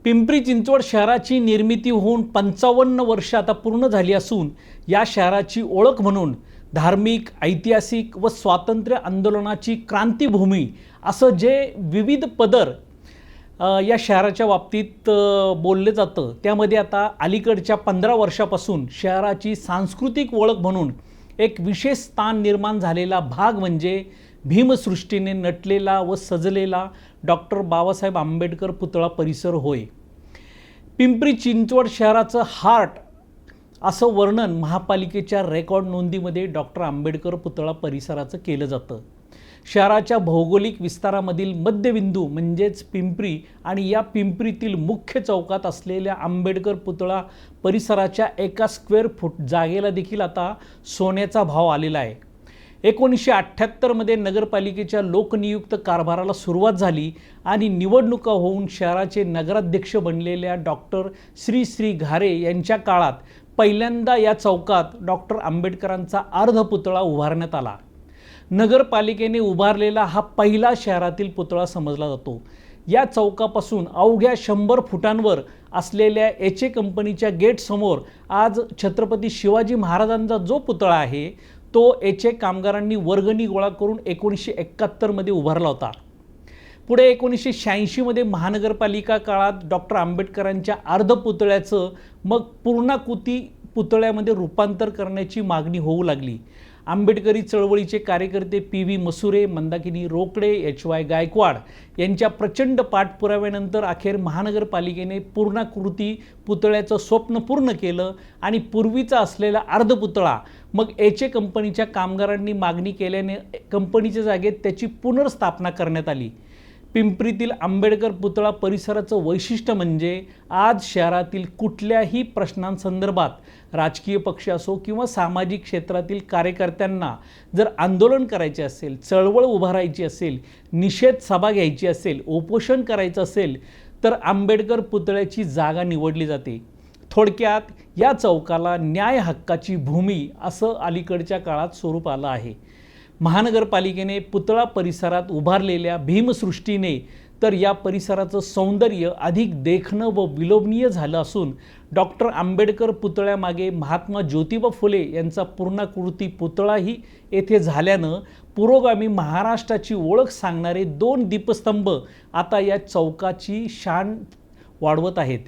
पिंपरी चिंचवड शहराची निर्मिती होऊन 55 वर्ष आता पूर्ण झाली असून या शहराची ओळख म्हणून धार्मिक, ऐतिहासिक व स्वातंत्र्य आंदोलनाची क्रांतीभूमी असं जे विविध पदर या शहराच्या बाबतीत बोलले जातं, त्यामध्ये आता अलीकडच्या 15 वर्षापासून शहराची सांस्कृतिक ओळख म्हणून एक विशेष स्थान निर्माण झालेला भाग म्हणजे भीमसृष्टीने नटलेला व सजलेला डॉक्टर बाबासाहेब आंबेडकर पुतळा परिसर होय. पिंपरी चिंचवड शहराचं हार्ट असं वर्णन महापालिकेच्या रेकॉर्ड नोंदीमध्ये डॉक्टर आंबेडकर पुतळा परिसराचं केलं जातं. शहराच्या भौगोलिक विस्तारामधील मध्यबिंदू म्हणजेच पिंपरी आणि या पिंपरीतील मुख्य चौकात असलेल्या आंबेडकर पुतळा परिसराच्या 1 स्क्वेअर फूट जागेला देखील आता सोन्याचा भाव आलेला आहे. 1978 नगरपालिकेच्या लोकनियुक्त कारभाराला सुरुवात झाली आणि निवडणुका होऊन शहराचे नगराध्यक्ष बनलेल्या डॉक्टर श्री घारे यांच्या काळात पहिल्यांदा या चौकात डॉक्टर आंबेडकरांचा अर्धपुतळा उभारण्यात आला. नगरपालिकेने उभारलेला हा पहिला शहरातील पुतळा समजला जातो. या चौकापासून अवघ्या 100 फुटांवर असलेल्या एच.ए. कंपनीच्या गेटसमोर आज छत्रपती शिवाजी महाराजांचा जो पुतळा आहे तो एच.ए. कामगारांनी वर्गणी गोळा करून 1971 उभारला होता. पुढे 1986 महानगरपालिका काळात डॉक्टर आंबेडकरांच्या अर्धपुतळ्याचं मग पूर्णाकृती पुतळ्यामध्ये रूपांतर करण्याची मागणी होऊ लागली. आंबेडकरी चळवळीचे कार्यकर्ते पी.व्ही. मसुरे, मंदाकिनी रोकडे, एच.वाय. गायकवाड यांच्या प्रचंड पाठपुराव्यानंतर अखेर महानगरपालिकेने पूर्णाकृती पुतळ्याचं स्वप्न पूर्ण केलं आणि पूर्वीचा असलेला अर्धपुतळा मग एच.ए. कंपनीच्या कामगारांनी मागणी केल्याने कंपनीच्या जागेत त्याची पुनर्स्थापना करण्यात आली. पिंपरीतील आंबेडकर पुतळा परिसराचं वैशिष्ट्य म्हणजे आज शहरातील कुठल्याही प्रश्नांसंदर्भात राजकीय पक्ष असो किंवा सामाजिक क्षेत्रातील कार्यकर्त्यांना जर आंदोलन करायचे असेल, चळवळ उभारायची असेल, निषेध सभा घ्यायची असेल, उपोषण करायचं असेल तर आंबेडकर पुतळ्याची जागा निवडली जाते. थोडक्यात या चौकाला न्याय हक्काची भूमी असं अलीकडच्या काळात स्वरूप आलं आहे. महानगरपालिकेने पुतळा परिसरात उभारलेल्या भीमसृष्टीने तर या परिसराचं सौंदर्य अधिक देखणं व विलोभनीय झालं असून डॉक्टर आंबेडकर पुतळ्यामागे महात्मा ज्योतिबा फुले यांचा पूर्णाकृती पुतळाही येथे झाल्यानं पुरोगामी महाराष्ट्राची ओळख सांगणारे 2 दीपस्तंभ आता या चौकाची शान वाढवत आहेत.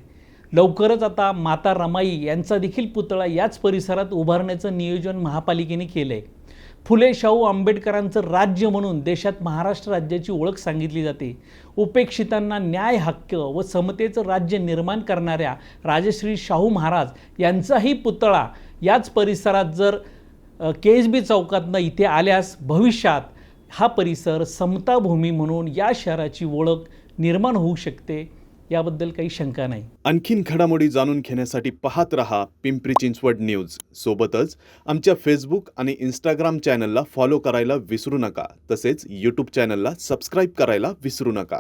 लवकरच आता माता रमाई यांचा देखील पुतळा याच परिसरात उभारण्याचं नियोजन महापालिकेने केलं आहे. फुले शाहू आंबेडकरांचं राज्य म्हणून देशात महाराष्ट्र राज्याची ओळख सांगितली जाते. उपेक्षितांना न्याय हक्क व समतेचं राज्य निर्माण करणाऱ्या राजश्री शाहू महाराज यांचाही पुतळा याच परिसरात जर के.एस.बी. चौकातनं इथे आल्यास भविष्यात हा परिसर समताभूमी म्हणून या शहराची ओळख निर्माण होऊ शकते, याबद्दल काही शंका नाही. आणखीन घडामोडी जाणून घेण्यासाठी पाहत रहा पिंपरी चिंचवड न्यूज. सोबतच आमच्या फेसबुक आणि इंस्टाग्राम चॅनलला फॉलो करायला विसरू नका. तसेच यूट्यूब चॅनलला सबस्क्राईब करायला विसरू नका.